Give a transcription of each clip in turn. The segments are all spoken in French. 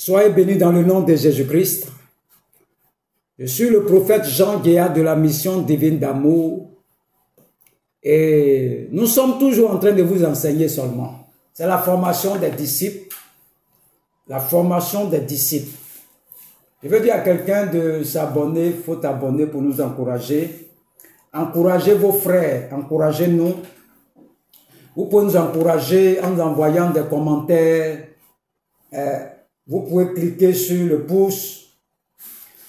Soyez bénis dans le nom de Jésus-Christ. Je suis le prophète Jean Guéa de la mission divine d'amour. Et nous sommes toujours en train de vous enseigner seulement. C'est la formation des disciples. La formation des disciples. Je veux dire à quelqu'un de s'abonner, il faut t'abonner pour nous encourager. Encouragez vos frères, encouragez-nous. Vous pouvez nous encourager en nous envoyant des commentaires. Vous pouvez cliquer sur le pouce.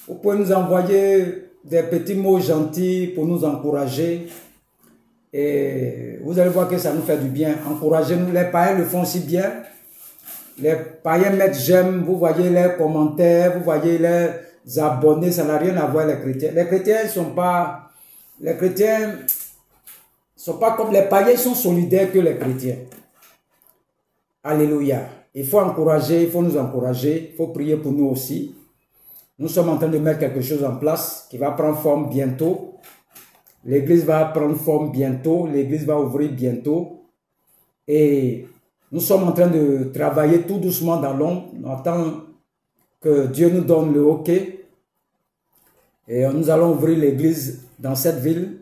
Vous pouvez nous envoyer des petits mots gentils pour nous encourager. Et vous allez voir que ça nous fait du bien. Encouragez-nous. Les païens le font si bien. Les païens mettent j'aime. Vous voyez les commentaires. Vous voyez les abonnés. Ça n'a rien à voir avec les chrétiens. Les chrétiens ne sont pas... Les chrétiens sont pas comme les païens. Ils sont solidaires que les chrétiens. Alléluia. Il faut encourager. Il faut nous encourager. Il faut prier pour nous aussi. Nous sommes en train de mettre quelque chose en place qui va prendre forme bientôt. L'église va prendre forme bientôt. L'église va ouvrir bientôt. Et nous sommes en train de travailler tout doucement dans l'ombre. On attend que Dieu nous donne le OK. Et nous allons ouvrir l'église dans cette ville.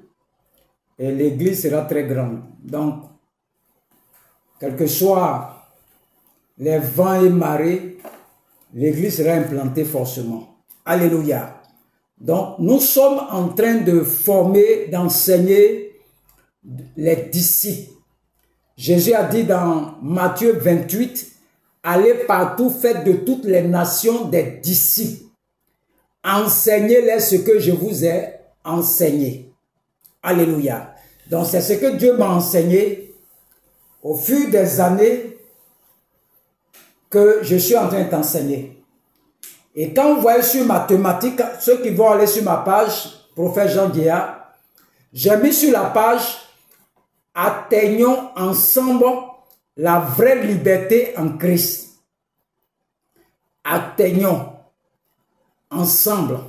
Et l'église sera très grande. Donc, quel que soit les vents et marées, l'église sera implantée forcément. Alléluia. Donc, nous sommes en train de former, d'enseigner les disciples. Jésus a dit dans Matthieu 28, « Allez partout, faites de toutes les nations des disciples. Enseignez-les ce que je vous ai enseigné. » Alléluia. Donc, c'est ce que Dieu m'a enseigné au fur des années que je suis en train d'enseigner. Et quand vous voyez sur ma thématique, ceux qui vont aller sur ma page, prophète Jean Guéa, j'ai mis sur la page « Atteignons ensemble la vraie liberté en Christ ». Atteignons ensemble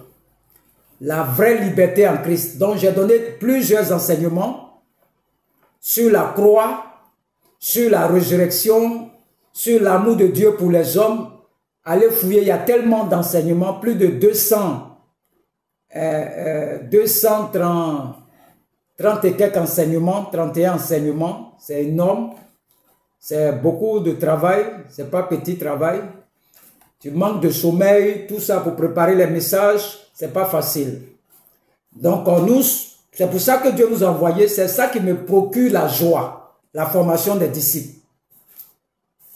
la vraie liberté en Christ. Donc j'ai donné plusieurs enseignements sur la croix, sur la résurrection, sur l'amour de Dieu pour les hommes. Allez fouiller, il y a tellement d'enseignements, plus de 230 et quelques enseignements, 31 enseignements, c'est énorme, c'est beaucoup de travail, c'est pas petit travail. Tu manques de sommeil, tout ça pour préparer les messages, c'est pas facile. Donc c'est pour ça que Dieu nous a envoyé, c'est ça qui me procure la joie, la formation des disciples.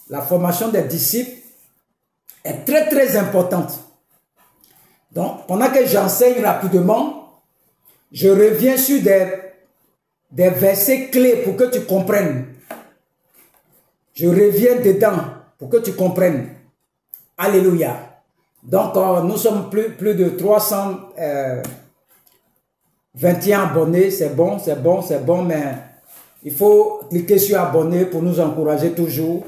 La formation des disciples est très très importante. Donc, pendant que j'enseigne rapidement, je reviens sur des versets clés pour que tu comprennes. Je reviens dedans pour que tu comprennes. Alléluia. Donc, nous sommes plus de 321 abonnés. C'est bon, c'est bon, c'est bon, mais il faut cliquer sur abonner pour nous encourager toujours.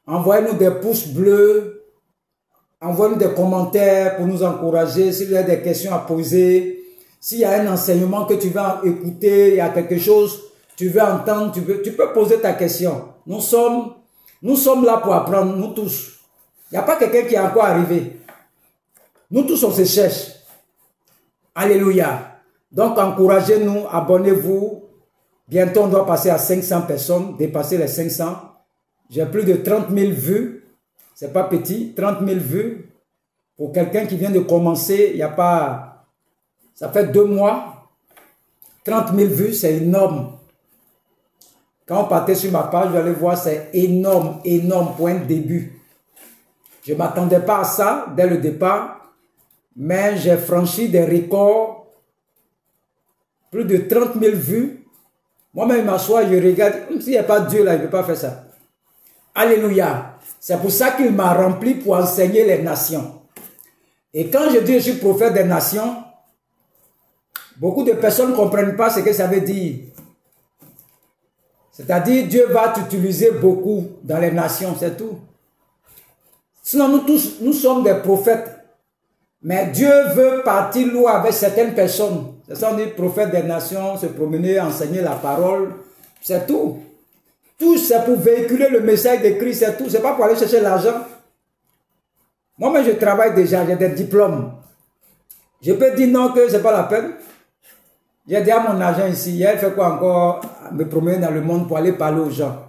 Envoyez-nous des pouces bleus. Envoyez-nous des commentaires pour nous encourager. Si vous avez des questions à poser, s'il y a un enseignement que tu veux écouter, il y a quelque chose que tu veux entendre, tu peux poser ta question. Nous sommes là pour apprendre, nous tous. Il n'y a pas quelqu'un qui est encore arrivé. Nous tous, on se cherche. Alléluia. Donc, encouragez-nous, abonnez-vous. Bientôt, on doit passer à 500 personnes, dépasser les 500. J'ai plus de 30 000 vues. C'est pas petit, 30 000 vues. Pour quelqu'un qui vient de commencer, il n'y a pas... Ça fait 2 mois. 30 000 vues, c'est énorme. Quand on partait sur ma page, vous allez voir, c'est énorme, énorme pour un début. Je ne m'attendais pas à ça dès le départ, mais j'ai franchi des records. Plus de 30 000 vues. Moi-même, je m'assois, je regarde. S'il n'y a pas Dieu là, il ne peut pas faire ça. Alléluia. C'est pour ça qu'il m'a rempli pour enseigner les nations. Et quand je dis je suis prophète des nations, beaucoup de personnes ne comprennent pas ce que ça veut dire. C'est-à-dire Dieu va t'utiliser beaucoup dans les nations, c'est tout. Sinon nous tous, nous sommes des prophètes. Mais Dieu veut partir loin avec certaines personnes. C'est ça on dit prophète des nations, se promener, enseigner la parole, c'est tout. Tout c'est pour véhiculer le message de Christ, c'est tout. C'est pas pour aller chercher l'argent. Moi-même, je travaille déjà, j'ai des diplômes. Je peux dire non que ce n'est pas la peine. J'ai déjà mon agent ici. Il fait quoi encore? Me promener dans le monde pour aller parler aux gens.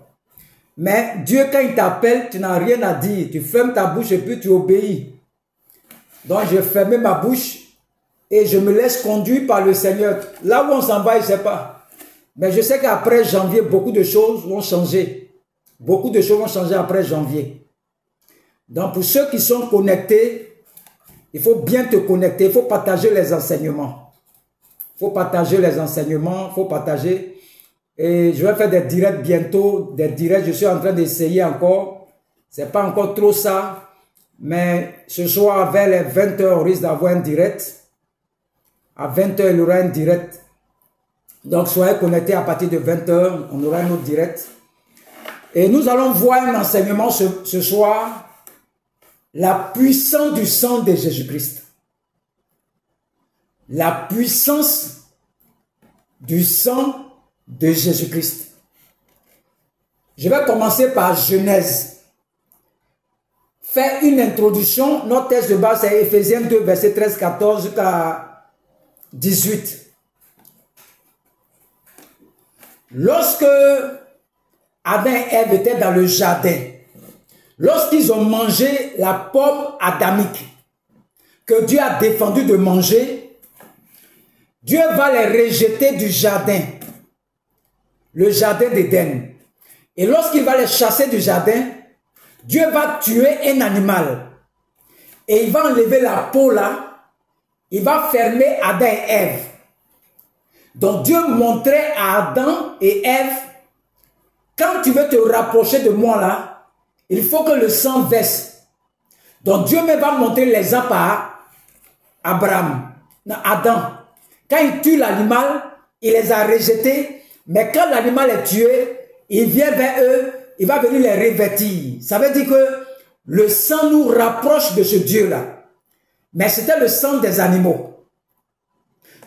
Mais Dieu, quand il t'appelle, tu n'as rien à dire. Tu fermes ta bouche et puis tu obéis. Donc, j'ai fermé ma bouche et je me laisse conduire par le Seigneur. Là où on s'en va, je ne sais pas. Mais je sais qu'après janvier, beaucoup de choses vont changer. Beaucoup de choses vont changer après janvier. Donc, pour ceux qui sont connectés, il faut bien te connecter. Il faut partager les enseignements. Il faut partager les enseignements. Il faut partager. Et je vais faire des directs bientôt. Des directs, je suis en train d'essayer encore. Ce n'est pas encore trop ça. Mais ce soir, vers les 20 h, on risque d'avoir un direct. À 20 h, il y aura un direct. Donc, soyez connectés à partir de 20 h. On aura un autre direct. Et nous allons voir un enseignement ce soir. La puissance du sang de Jésus-Christ. La puissance du sang de Jésus-Christ. Je vais commencer par Genèse. Faire une introduction. Notre texte de base, c'est Éphésiens 2, verset 13-14 jusqu'à 18. Lorsque Adam et Ève étaient dans le jardin, lorsqu'ils ont mangé la pomme adamique que Dieu a défendu de manger, Dieu va les rejeter du jardin, le jardin d'Éden. Et lorsqu'il va les chasser du jardin, Dieu va tuer un animal. Et il va enlever la peau là, il va fermer Adam et Ève. Donc Dieu montrait à Adam et Ève, quand tu veux te rapprocher de moi là, il faut que le sang verse. Donc Dieu me va montrer l'exemple à Adam. Quand il tue l'animal, il les a rejetés. Mais quand l'animal est tué, il vient vers eux, il va venir les revêtir. Ça veut dire que le sang nous rapproche de ce Dieu-là. Mais c'était le sang des animaux.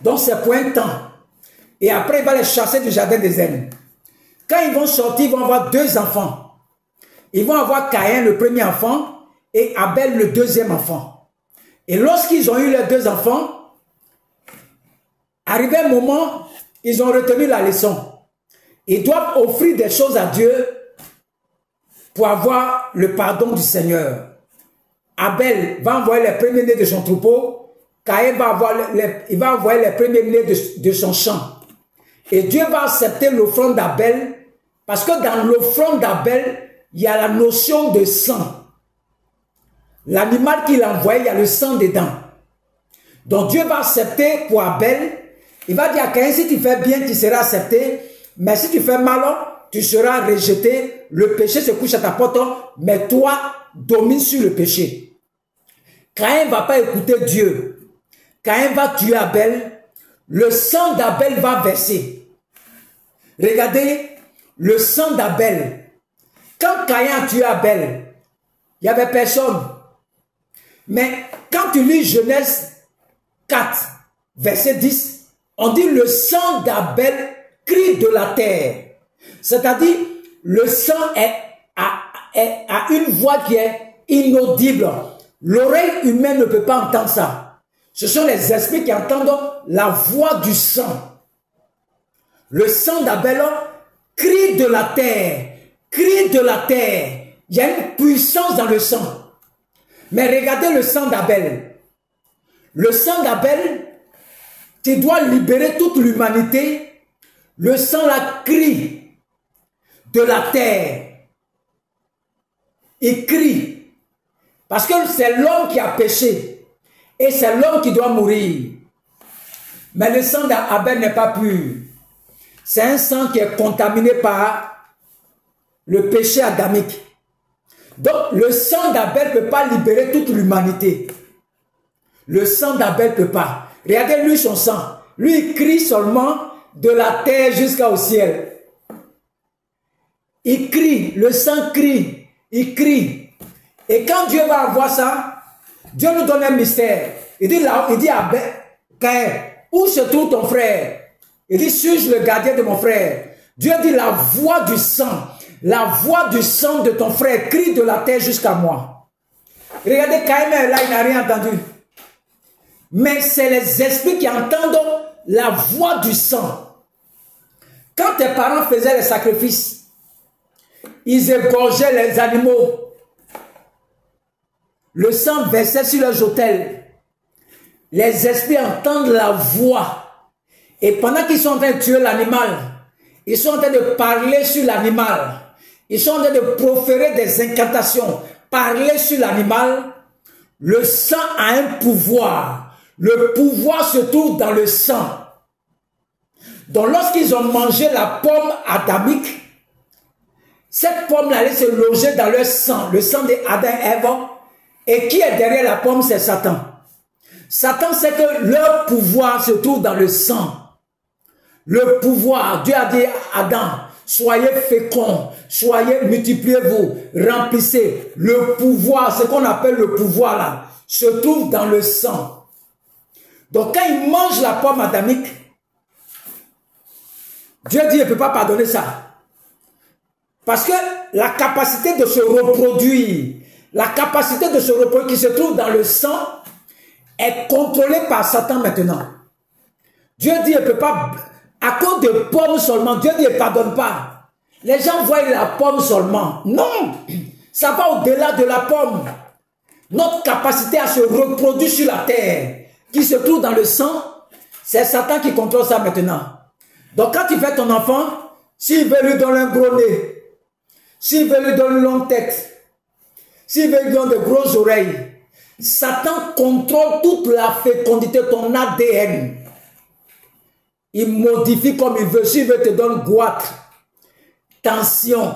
Donc c'est pour un temps. Et après, il va les chasser du jardin d'Éden. Quand ils vont sortir, ils vont avoir deux enfants. Ils vont avoir Caïn, le premier enfant, et Abel, le deuxième enfant. Et lorsqu'ils ont eu les deux enfants, arrivé un moment, ils ont retenu la leçon. Ils doivent offrir des choses à Dieu pour avoir le pardon du Seigneur. Abel va envoyer les premiers-nés de son troupeau. Caïn va envoyer les premiers-nés de son champ. Et Dieu va accepter l'offrande d'Abel parce que dans l'offrande d'Abel, il y a la notion de sang. L'animal qu'il a envoyé, il y a le sang dedans. Donc Dieu va accepter pour Abel. Il va dire à Caïn, si tu fais bien, tu seras accepté. Mais si tu fais mal, tu seras rejeté. Le péché se couche à ta porte, mais toi, domine sur le péché. Caïn ne va pas écouter Dieu. Caïn va tuer Abel. Le sang d'Abel va verser. Regardez, le sang d'Abel. Quand Caïn a tué Abel, il n'y avait personne. Mais quand tu lis Genèse 4, verset 10, on dit le sang d'Abel crie de la terre. C'est-à-dire, le sang a une voix qui est inaudible. L'oreille humaine ne peut pas entendre ça. Ce sont les esprits qui entendent la voix du sang. Le sang d'Abel crie de la terre. Crie de la terre. Il y a une puissance dans le sang. Mais regardez le sang d'Abel. Le sang d'Abel, tu dois libérer toute l'humanité. Le sang là crie de la terre. Il crie. Parce que c'est l'homme qui a péché. Et c'est l'homme qui doit mourir. Mais le sang d'Abel n'est pas pur. C'est un sang qui est contaminé par le péché adamique. Donc le sang d'Abel ne peut pas libérer toute l'humanité. Le sang d'Abel ne peut pas. Regardez lui son sang. Lui il crie seulement de la terre jusqu'au ciel. Il crie, le sang crie, il crie. Et quand Dieu va avoir ça, Dieu nous donne un mystère. Il dit à Caïn, où se trouve ton frère? Il dit, suis-je le gardien de mon frère? Dieu dit, la voix du sang de ton frère crie de la terre jusqu'à moi. Regardez, Caïn, là, il n'a rien entendu. Mais c'est les esprits qui entendent la voix du sang. Quand tes parents faisaient les sacrifices, ils égorgeaient les animaux. Le sang versait sur leurs autels. Les esprits entendent la voix. Et pendant qu'ils sont en train de tuer l'animal, ils sont en train de parler sur l'animal. Ils sont en train de proférer des incantations. Parler sur l'animal. Le sang a un pouvoir. Le pouvoir se trouve dans le sang. Donc lorsqu'ils ont mangé la pomme adamique, cette pomme-là allait se loger dans leur sang, le sang d'Adam et Ève. Et qui est derrière la pomme, c'est Satan. Satan sait que leur pouvoir se trouve dans le sang. Le pouvoir, Dieu a dit à Adam, soyez féconds, soyez, multipliez-vous, remplissez. Le pouvoir, ce qu'on appelle le pouvoir là, se trouve dans le sang. Donc quand il mange la pomme adamique, Dieu dit, il ne peut pas pardonner ça. Parce que la capacité de se reproduire, la capacité de se reproduire qui se trouve dans le sang est contrôlée par Satan maintenant. Dieu dit, il ne peut pas, à cause de pommes seulement, Dieu dit, il ne pardonne pas. Les gens voient la pomme seulement. Non, ça va au-delà de la pomme. Notre capacité à se reproduire sur la terre, qui se trouve dans le sang, c'est Satan qui contrôle ça maintenant. Donc quand tu fais ton enfant, s'il veut lui donner un gros nez, s'il veut lui donner une longue tête, s'il veut lui donner de grosses oreilles, Satan contrôle toute la fécondité, ton ADN. Il modifie comme il veut. S'il veut te donner goitre, tension,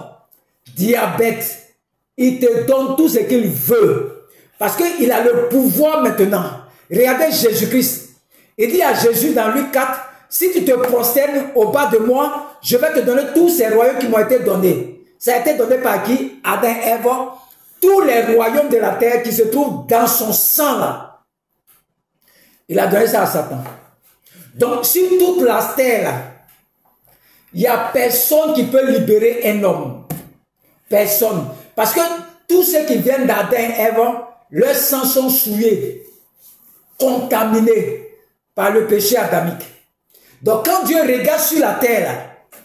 diabète, il te donne tout ce qu'il veut. Parce qu'il a le pouvoir maintenant. Regardez Jésus-Christ. Il dit à Jésus dans Luc 4, si tu te prosternes au bas de moi, je vais te donner tous ces royaumes qui m'ont été donnés. Ça a été donné par qui? Adam et Ève. Tous les royaumes de la terre qui se trouvent dans son sang là. Il a donné ça à Satan. Donc sur toute la terre là, il n'y a personne qui peut libérer un homme. Personne. Parce que tous ceux qui viennent d'Adam et Ève, leurs sangs sont souillés, contaminés par le péché adamique. Donc quand Dieu regarde sur la terre là,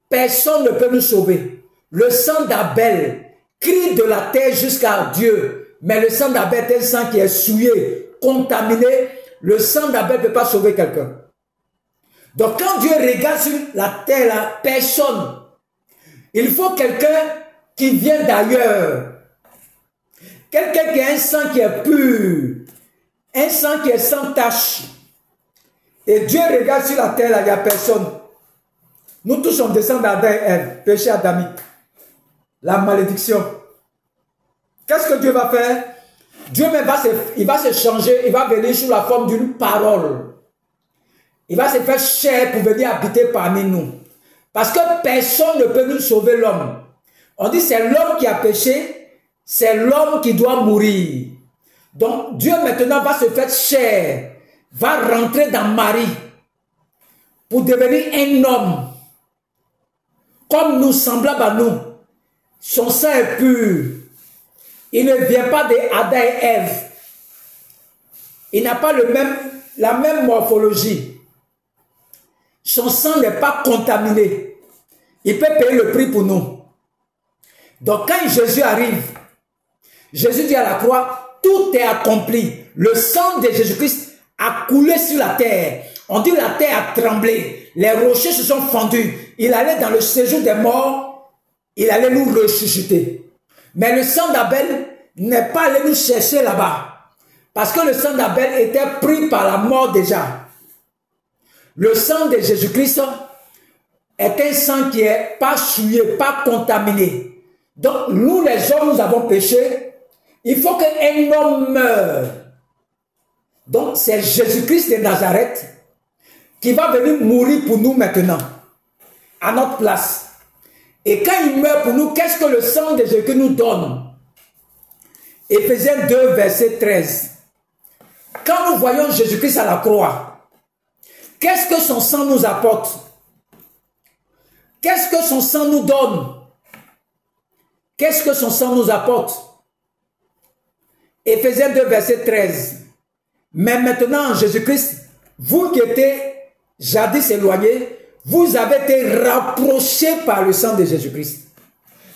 personne ne peut nous sauver. Le sang d'Abel crie de la terre jusqu'à Dieu. Mais le sang d'Abel est un sang qui est souillé, contaminé. Le sang d'Abel ne peut pas sauver quelqu'un. Donc quand Dieu regarde sur la terre, là, personne. Il faut quelqu'un qui vient d'ailleurs. Quelqu'un qui a un sang qui est pur. Un sang qui est sans tache. Et Dieu regarde sur la terre, là, il n'y a personne. Nous tous on descend d'Adam et Ève, péché adamique. La malédiction. Qu'est-ce que Dieu va faire? Dieu même il va se changer, il va venir sous la forme d'une parole. Il va se faire chair pour venir habiter parmi nous. Parce que personne ne peut nous sauver l'homme. On dit c'est l'homme qui a péché, c'est l'homme qui doit mourir. Donc Dieu maintenant va se faire chair, va rentrer dans Marie pour devenir un homme. Comme nous, semblable à nous. Son sang est pur. Il ne vient pas d'Adam et Ève. Il n'a pas la même morphologie. Son sang n'est pas contaminé. Il peut payer le prix pour nous. Donc quand Jésus arrive, Jésus dit à la croix, tout est accompli. Le sang de Jésus-Christ a coulé sur la terre. On dit la terre a tremblé. Les rochers se sont fendus. Il allait dans le séjour des morts. Il allait nous ressusciter. Mais le sang d'Abel n'est pas allé nous chercher là-bas. Parce que le sang d'Abel était pris par la mort déjà. Le sang de Jésus-Christ est un sang qui n'est pas souillé, pas contaminé. Donc nous les hommes, nous avons péché. Il faut qu'un homme meure. Donc c'est Jésus-Christ de Nazareth qui va venir mourir pour nous maintenant. À notre place. Et quand il meurt pour nous, qu'est-ce que le sang de Jésus nous donne? Éphésiens 2, verset 13. Quand nous voyons Jésus-Christ à la croix, qu'est-ce que son sang nous apporte? Qu'est-ce que son sang nous donne? Qu'est-ce que son sang nous apporte? Éphésiens 2, verset 13. Mais maintenant, Jésus-Christ, vous qui étiez jadis éloignés, vous avez été rapprochés par le sang de Jésus-Christ.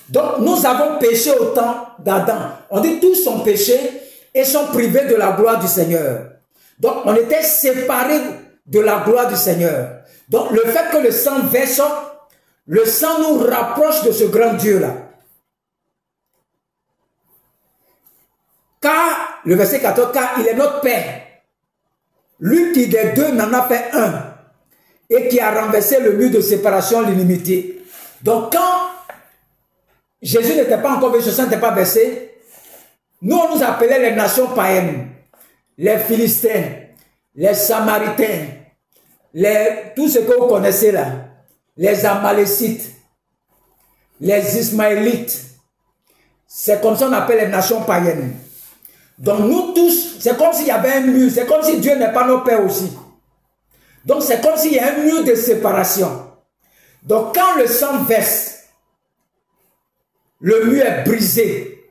Donc, nous avons péché au temps d'Adam. On dit tous ont péché et sont privés de la gloire du Seigneur. Donc, on était séparés de la gloire du Seigneur. Donc, le fait que le sang verse, le sang nous rapproche de ce grand Dieu-là. Car, le verset 14, car il est notre Père. Lui qui des deux n'en a fait un et qui a renversé le mur de séparation, l'inimitié. Donc, quand Jésus n'était pas encore venu, ce sang n'était pas versé, nous, on nous appelait les nations païennes, les Philistins, les Samaritains, tout ce que vous connaissez là, les Amalécites, les Ismaélites. C'est comme ça qu'on appelle les nations païennes. Donc nous tous, c'est comme s'il y avait un mur, c'est comme si Dieu n'est pas nos pères aussi. Donc c'est comme s'il y a un mur de séparation. Donc quand le sang verse, le mur est brisé.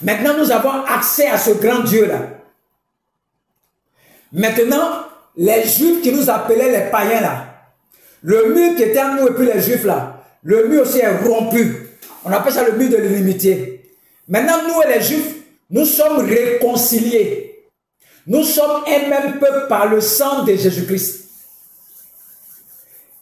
Maintenant nous avons accès à ce grand Dieu-là. Maintenant, les Juifs qui nous appelaient les païens là, le mur qui était en nous et puis les Juifs là, le mur aussi est rompu. On appelle ça le mur de l'inimitié. Maintenant, nous et les Juifs, nous sommes réconciliés. Nous sommes un même peuple par le sang de Jésus-Christ.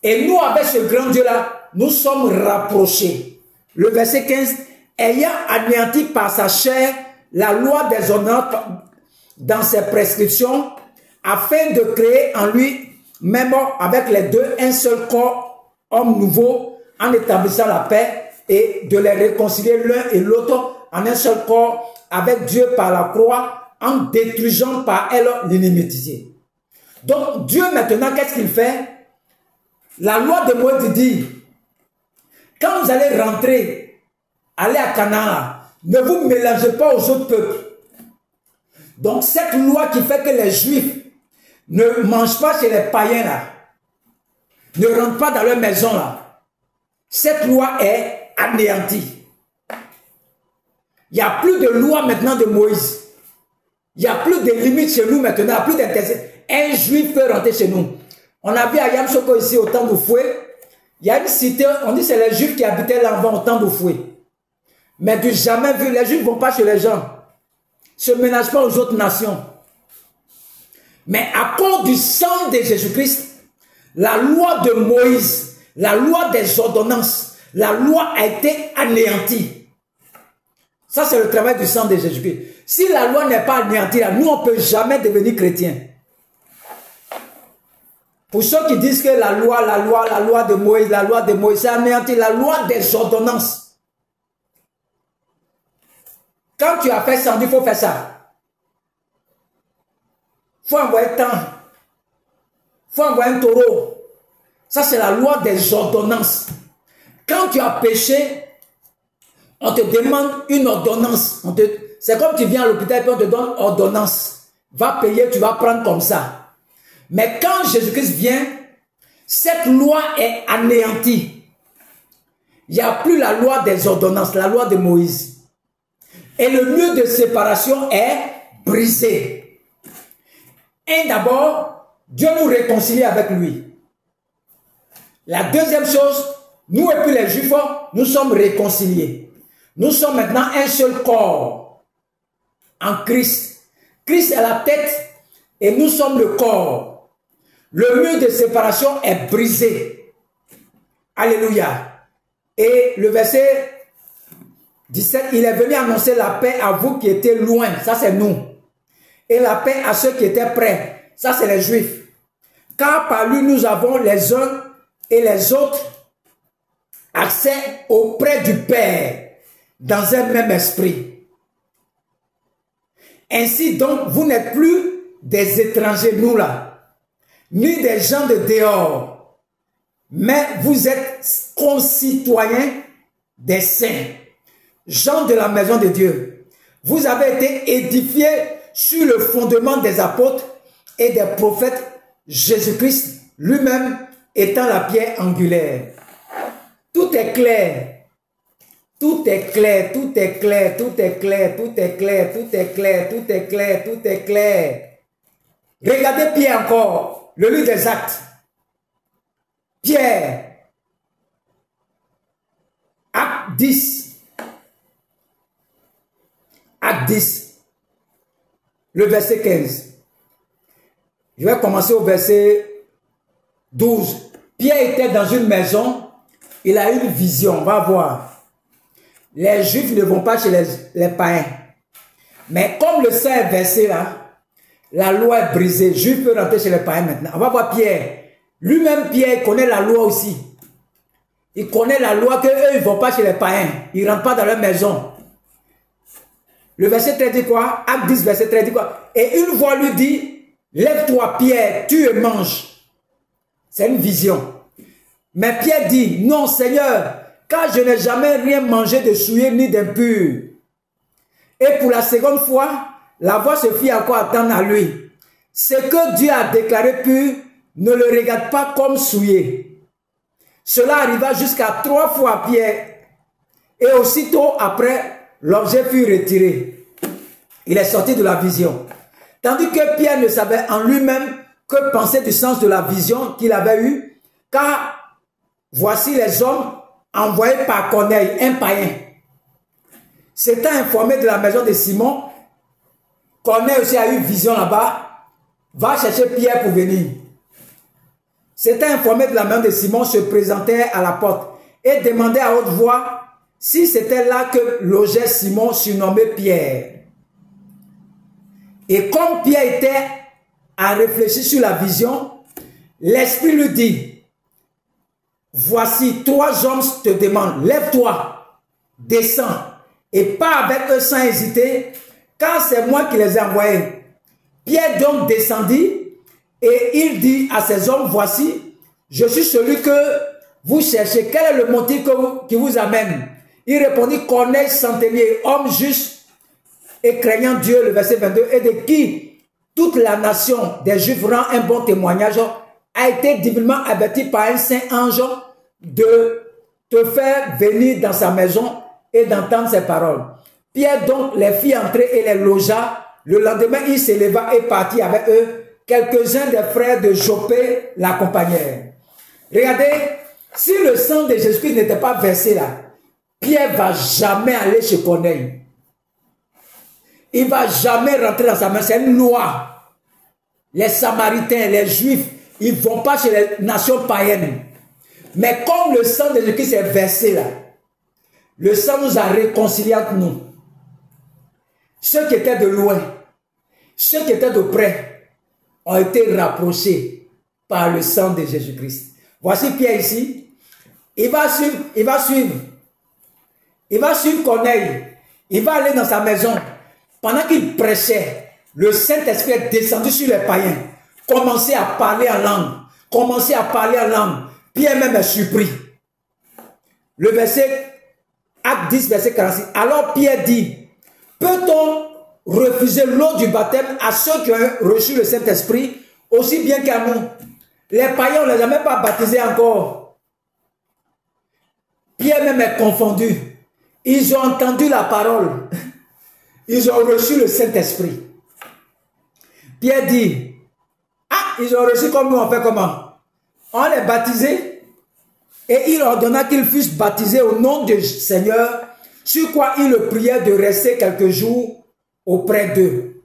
Et nous, avec ce grand Dieu-là, nous sommes rapprochés. Le verset 15, ayant anéanti par sa chair la loi des honneurs dans ses prescriptions, afin de créer en lui, même avec les deux, un seul corps, homme nouveau, en établissant la paix et de les réconcilier l'un et l'autre en un seul corps avec Dieu par la croix, en détruisant par elle l'inimitié. Donc Dieu maintenant, qu'est-ce qu'il fait? La loi de Moïse dit, quand vous allez rentrer, aller à Canaan, ne vous mélangez pas aux autres peuples. Donc cette loi qui fait que les Juifs ne mangent pas chez les païens là, ne rentrent pas dans leur maison là, cette loi est anéantie. Il n'y a plus de loi maintenant de Moïse. Il n'y a plus de limites chez nous maintenant. Il n'y a plus d'interdiction. Un juif peut rentrer chez nous. On a vu à Yamsoko ici au temps d'Oufoué. Il y a une cité, on dit que c'est les juifs qui habitaient là avant au temps d'Oufoué. Mais du jamais vu, les juifs ne vont pas chez les gens. Ne se ménagent pas aux autres nations. Mais à cause du sang de Jésus-Christ, la loi de Moïse, la loi des ordonnances, la loi a été anéantie. Ça, c'est le travail du sang de Jésus-Christ. Si la loi n'est pas anéantie, là, nous, on ne peut jamais devenir chrétien. Pour ceux qui disent que la loi de Moïse, c'est anéanti, la loi des ordonnances. Quand tu as fait ça, il faut faire ça. Il faut envoyer tant. Il faut envoyer un taureau. Ça, c'est la loi des ordonnances. Quand tu as péché, on te demande une ordonnance. C'est comme tu viens à l'hôpital et on te donne ordonnance. Va payer, tu vas prendre comme ça. Mais quand Jésus-Christ vient, cette loi est anéantie. Il n'y a plus la loi des ordonnances, la loi de Moïse. Et le mur de séparation est brisé. Et d'abord, Dieu nous réconcilie avec lui. La deuxième chose, nous et puis les Juifs, nous sommes réconciliés. Nous sommes maintenant un seul corps en Christ. Christ est la tête et nous sommes le corps. Le mur de séparation est brisé. Alléluia. Et le verset 17, il est venu annoncer la paix à vous qui étiez loin. Ça, c'est nous. Et la paix à ceux qui étaient près. Ça, c'est les Juifs. Car par lui, nous avons les uns et les autres accès auprès du Père dans un même esprit. Ainsi donc, vous n'êtes plus des étrangers, nous là, ni des gens de dehors, mais vous êtes concitoyens des saints, gens de la maison de Dieu. Vous avez été édifiés sur le fondement des apôtres et des prophètes, Jésus-Christ lui-même étant la pierre angulaire. Tout est clair. Tout est clair, tout est clair, tout est clair, tout est clair, tout est clair, tout est clair, tout est clair. Regardez Pierre encore, le livre des Actes. Pierre, Acte 10. Acte 10, le verset 15. Je vais commencer au verset 12. Pierre était dans une maison, il a eu une vision, on va voir. Les Juifs ne vont pas chez les païens. Mais comme le sang est versé là, la loi est brisée. Juif peut rentrer chez les païens maintenant. On va voir Pierre. Lui-même, Pierre, il connaît la loi aussi. Il connaît la loi qu'eux, ils ne vont pas chez les païens. Ils ne rentrent pas dans leur maison. Le verset 13 dit quoi? Acte 10, verset 13 dit quoi? Et une voix lui dit, lève-toi, Pierre, tue et mange. C'est une vision. Mais Pierre dit, non, Seigneur, car je n'ai jamais rien mangé de souillé ni d'impur. Et pour la seconde fois, la voix se fit encore attendre à lui. Ce que Dieu a déclaré pur, ne le regarde pas comme souillé. Cela arriva jusqu'à 3 fois à Pierre. Et aussitôt après, l'objet fut retiré. Il est sorti de la vision. Tandis que Pierre ne savait en lui-même que penser du sens de la vision qu'il avait eue, car voici les hommes envoyés par Corneille, un païen. S'étant informé de la maison de Simon, Corneille aussi a eu vision là-bas, va chercher Pierre pour venir. S'étant informé de la maison de Simon, se présentait à la porte et demandait à haute voix si c'était là que logeait Simon, surnommé Pierre. Et comme Pierre était à réfléchir sur la vision, l'Esprit lui dit, voici 3 hommes te demandent, lève-toi, descends, et pars avec eux sans hésiter, car c'est moi qui les ai envoyés. Pierre donc descendit, et il dit à ces hommes, voici, je suis celui que vous cherchez, quel est le motif qui vous amène? Il répondit, Corneille centenier, homme juste et craignant Dieu, le verset 22, et de qui toute la nation des Juifs rend un bon témoignage, a été divinement averti par un saint ange de te faire venir dans sa maison et d'entendre ses paroles. Pierre donc les fit entrer et les logea. Le lendemain, il s'éleva et partit avec eux. Quelques-uns des frères de Joppé l'accompagnèrent. Regardez, si le sang de Jésus-Christ n'était pas versé là, Pierre ne va jamais aller chez Corneille. Il ne va jamais rentrer dans sa maison. C'est une loi. Les Samaritains, les Juifs, ils ne vont pas chez les nations païennes. Mais comme le sang de Jésus-Christ est versé là, le sang nous a réconciliés entre nous. Ceux qui étaient de loin, ceux qui étaient de près, ont été rapprochés par le sang de Jésus-Christ. Voici Pierre ici. Il va suivre Corneille. Il va aller dans sa maison. Pendant qu'il prêchait, le Saint-Esprit est descendu sur les païens. Commencer à parler en langue. Pierre même est surpris. Le verset, Acte 10, verset 46. Alors Pierre dit, peut-on refuser l'eau du baptême à ceux qui ont reçu le Saint-Esprit aussi bien qu'à nous? Les païens, on ne les a même pas baptisés encore. Pierre même est confondu. Ils ont entendu la parole. Ils ont reçu le Saint-Esprit. Pierre dit, ah, ils ont reçu comme nous, on fait comment? On les baptisait et il ordonna qu'ils fussent baptisés au nom du Seigneur, sur quoi il le priait de rester quelques jours auprès d'eux.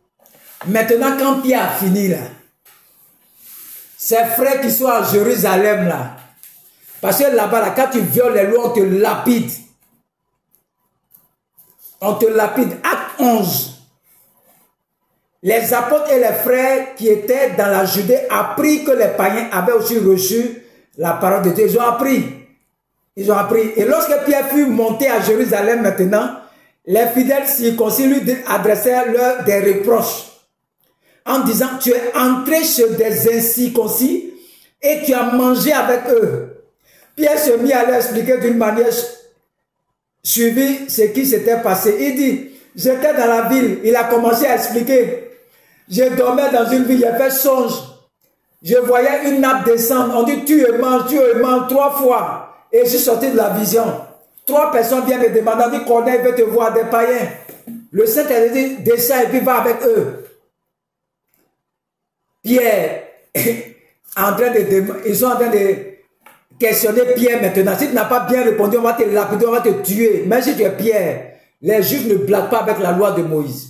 Maintenant, quand Pierre a fini là, ses frères qui sont à Jérusalem là, parce que là-bas, là, quand tu violes les lois, on te lapide. On te lapide. Acte 11. Les apôtres et les frères qui étaient dans la Judée apprirent que les païens avaient aussi reçu la parole de Dieu. Ils ont appris. Ils ont appris. Et lorsque Pierre fut monté à Jérusalem maintenant, les fidèles circoncis lui adressèrent des reproches en disant, tu es entré chez des incirconcis et tu as mangé avec eux. Pierre se mit à leur expliquer d'une manière suivie ce qui s'était passé. Il dit, j'étais dans la ville. Il a commencé à expliquer. Je dormais dans une ville, j'ai fait songe. Je voyais une nappe descendre. On dit, tu es mort 3 fois. Et je suis sorti de la vision. 3 personnes viennent me demander, Corneille veut te voir, des païens. Le Saint-Esprit descend et puis va avec eux. Pierre, ils sont en train de questionner Pierre maintenant. Si tu n'as pas bien répondu, on va te lapider, on va te tuer. Même si tu es Pierre, les Juifs ne blaguent pas avec la loi de Moïse.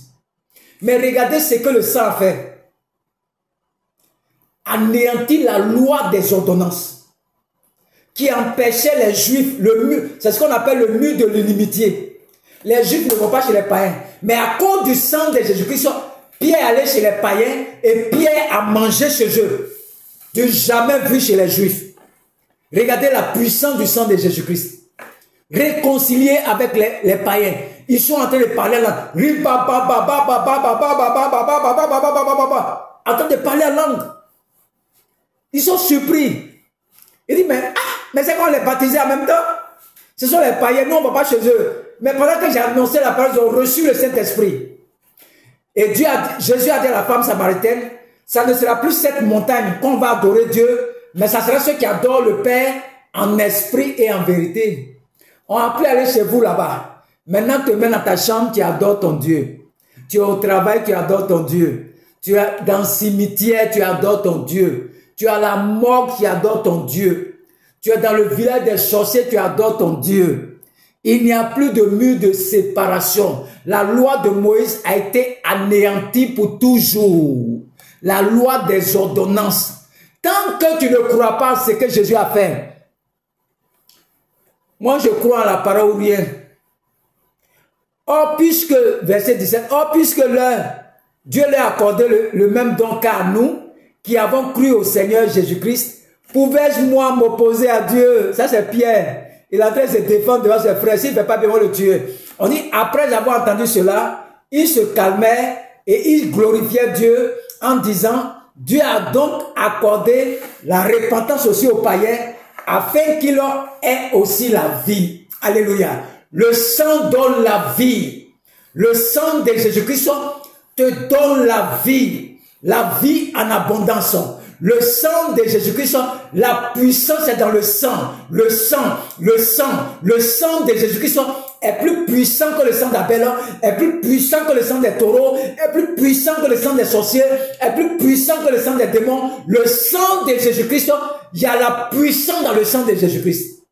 Mais regardez ce que le sang a fait. Anéantit la loi des ordonnances qui empêchait les Juifs, le mur, c'est ce qu'on appelle le mur de l'inimitié. Les Juifs ne vont pas chez les païens. Mais à cause du sang de Jésus-Christ, Pierre allait chez les païens et Pierre a mangé chez eux. Du jamais vu chez les Juifs. Regardez la puissance du sang de Jésus-Christ. Réconcilié avec les païens. Ils sont en train de parler là. En train de parler en langue. Ils sont surpris. Ils disent, mais c'est qu'on les baptisait en même temps. Ce sont les païens, nous on ne va pas chez eux. Mais pendant que j'ai annoncé la parole, ils ont reçu le Saint-Esprit. Et Jésus a dit à la femme samaritaine, ça ne sera plus cette montagne qu'on va adorer Dieu, mais ça sera ceux qui adorent le Père en esprit et en vérité. On a pu aller chez vous là-bas. Maintenant, tu te mets dans ta chambre, tu adores ton Dieu. Tu es au travail, tu adores ton Dieu. Tu es dans le cimetière, tu adores ton Dieu. Tu es à la morgue, tu adores ton Dieu. Tu es dans le village des sorciers, tu adores ton Dieu. Il n'y a plus de mur de séparation. La loi de Moïse a été anéantie pour toujours. La loi des ordonnances. Tant que tu ne crois pas à ce que Jésus a fait. Moi, je crois en la parole ou rien. Oh, puisque, verset 17, oh, puisque Dieu leur a accordé le même don qu'à nous, qui avons cru au Seigneur Jésus-Christ, pouvais-je moi m'opposer à Dieu? Ça, c'est Pierre. Il est en train de se défendre devant ses frères. S'il ne fait pas bien, on le tuer. On dit, après avoir entendu cela, il se calmait et il glorifiait Dieu en disant, Dieu a donc accordé la repentance aussi aux païens afin qu'il ait aussi la vie. Alléluia. Le sang donne la vie. Le sang de Jésus-Christ te donne la vie en abondance. Le sang de Jésus-Christ, la puissance est dans le sang. Le sang de Jésus-Christ est plus puissant que le sang d'Abel, est plus puissant que le sang des taureaux, est plus puissant que le sang des sorciers, est plus puissant que le sang des démons. Le sang de Jésus-Christ, il y a la puissance dans le sang de Jésus-Christ.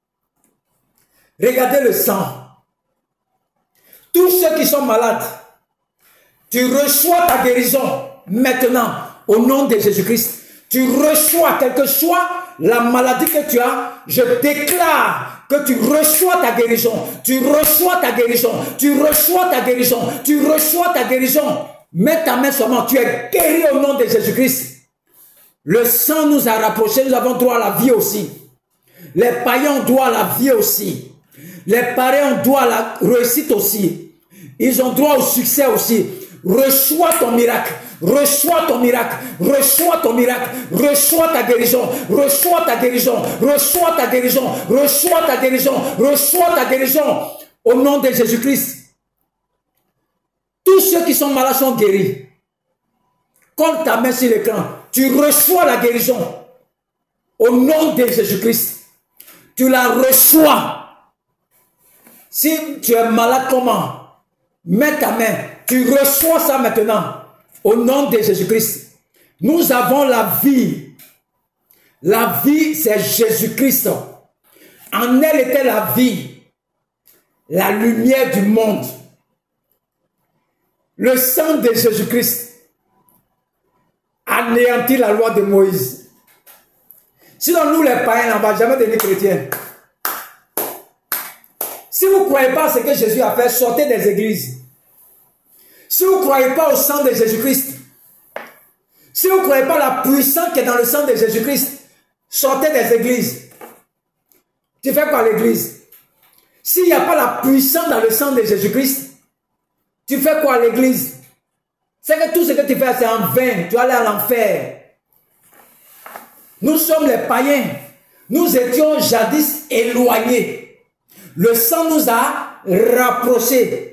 Regardez le sang. Tous ceux qui sont malades, tu reçois ta guérison maintenant au nom de Jésus-Christ. Tu reçois, quelle que soit la maladie que tu as, je déclare que tu reçois ta guérison. Tu reçois ta guérison. Tu reçois ta guérison. Tu reçois ta guérison. Mets ta main sur moi. Tu es guéri au nom de Jésus-Christ. Le sang nous a rapprochés. Nous avons droit à la vie aussi. Les païens ont droit à la vie aussi. Les païens ont droit à la réussite aussi. Ils ont droit au succès aussi. Reçois ton miracle. Reçois ton miracle, reçois ton miracle, reçois ta guérison, reçois ta guérison, reçois ta guérison, reçois ta guérison, reçois ta guérison au nom de Jésus-Christ. Tous ceux qui sont malades sont guéris. Colle ta main sur l'écran, tu reçois la guérison au nom de Jésus-Christ. Tu la reçois. Si tu es malade, comment? Mets ta main, tu reçois ça maintenant. Au nom de Jésus-Christ, nous avons la vie. La vie, c'est Jésus-Christ. En elle était la vie, la lumière du monde. Le sang de Jésus-Christ anéantit la loi de Moïse. Sinon, nous les païens, on ne va jamais devenir chrétiens. Si vous ne croyez pas à ce que Jésus a fait, sortez des églises. Si vous ne croyez pas au sang de Jésus-Christ, si vous ne croyez pas la puissance qui est dans le sang de Jésus-Christ, sortez des églises. Tu fais quoi à l'église? S'il n'y a pas la puissance dans le sang de Jésus-Christ, tu fais quoi à l'église? C'est que tout ce que tu fais, c'est en vain. Tu vas aller à l'enfer. Nous sommes les païens. Nous étions jadis éloignés. Le sang nous a rapprochés.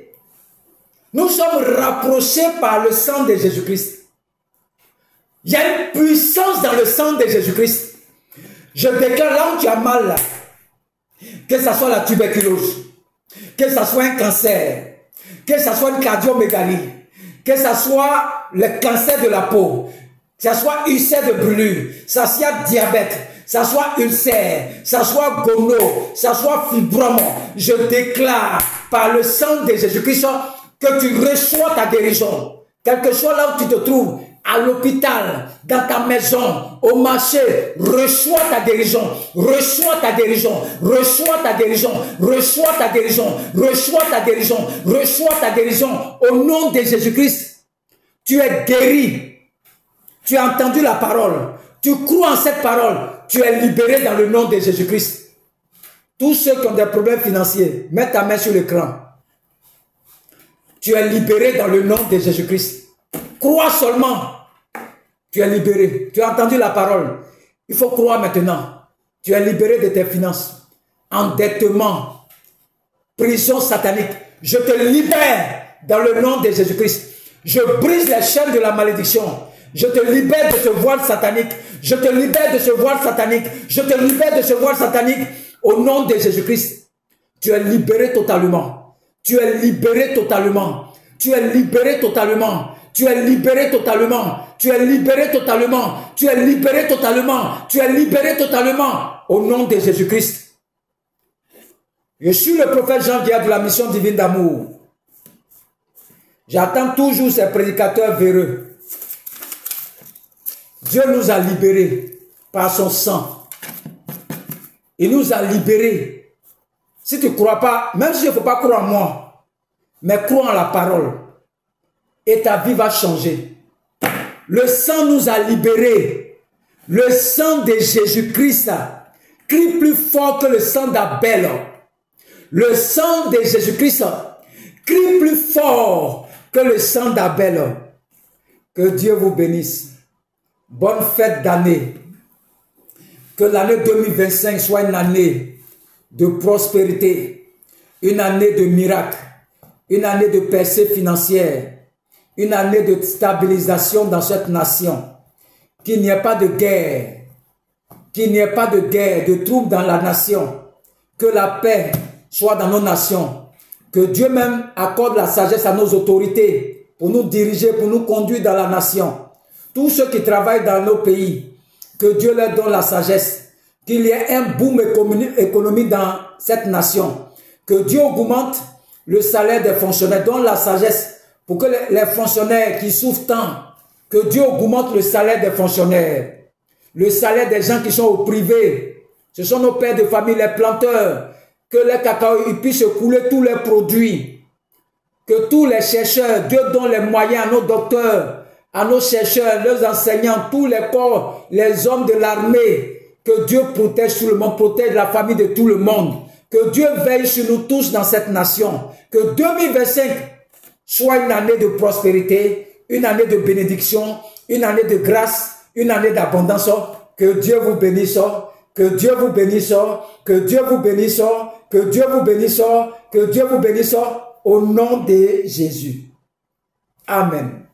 Nous sommes rapprochés par le sang de Jésus-Christ. Il y a une puissance dans le sang de Jésus-Christ. Je déclare là où tu as mal, là, que ce soit la tuberculose, que ce soit un cancer, que ce soit une cardiomégalie, que ce soit le cancer de la peau, que ce soit ulcère de brûlure, que ce soit diabète, que ce soit ulcère, que ce soit gono, que ce soit fibrome, je déclare par le sang de Jésus-Christ que tu reçois ta guérison. Quelque chose là où tu te trouves, à l'hôpital, dans ta maison, au marché, reçois ta guérison, reçois ta guérison, reçois ta guérison, reçois ta guérison, reçois ta guérison, reçois ta guérison. Au nom de Jésus-Christ, tu es guéri. Tu as entendu la parole. Tu crois en cette parole. Tu es libéré dans le nom de Jésus-Christ. Tous ceux qui ont des problèmes financiers, mets ta main sur l'écran. Tu es libéré dans le nom de Jésus-Christ. Crois seulement. Tu es libéré. Tu as entendu la parole. Il faut croire maintenant. Tu es libéré de tes finances. Endettement. Prison satanique. Je te libère dans le nom de Jésus-Christ. Je brise les chaînes de la malédiction. Je te libère de ce voile satanique. Je te libère de ce voile satanique. Je te libère de ce voile satanique. Au nom de Jésus-Christ. Tu es libéré totalement. Tu es libéré totalement. Tu es libéré totalement. Tu es libéré totalement. Tu es libéré totalement. Tu es libéré totalement. Tu es libéré totalement. Au nom de Jésus-Christ. Je suis le prophète Jean-Pierre de la mission divine d'amour. J'attends toujours ces prédicateurs véreux. Dieu nous a libérés par son sang. Il nous a libérés. Si tu ne crois pas, même si il ne faut pas croire en moi, mais crois en la parole. Et ta vie va changer. Le sang nous a libérés. Le sang de Jésus-Christ crie plus fort que le sang d'Abel. Le sang de Jésus-Christ crie plus fort que le sang d'Abel. Que Dieu vous bénisse. Bonne fête d'année. Que l'année 2025 soit une année de prospérité, une année de miracles, une année de percée financière, une année de stabilisation dans cette nation. Qu'il n'y ait pas de guerre, qu'il n'y ait pas de guerre, de troubles dans la nation. Que la paix soit dans nos nations. Que Dieu même accorde la sagesse à nos autorités pour nous diriger, pour nous conduire dans la nation. Tous ceux qui travaillent dans nos pays, que Dieu leur donne la sagesse. Qu'il y ait un boom économique dans cette nation. Que Dieu augmente le salaire des fonctionnaires, donne la sagesse pour que les fonctionnaires qui souffrent tant, que Dieu augmente le salaire des fonctionnaires. Le salaire des gens qui sont au privé. Ce sont nos pères de famille, les planteurs. Que les cacao puissent couler tous les produits. Que tous les chercheurs, Dieu donne les moyens à nos docteurs, à nos chercheurs, leurs enseignants, tous les corps, les hommes de l'armée. Que Dieu protège tout le monde, protège la famille de tout le monde. Que Dieu veille sur nous tous dans cette nation. Que 2025 soit une année de prospérité, une année de bénédiction, une année de grâce, une année d'abondance. Que Dieu vous bénisse. Que Dieu vous bénisse. Que Dieu vous bénisse. Que Dieu vous bénisse. Que Dieu vous bénisse. Au nom de Jésus. Amen.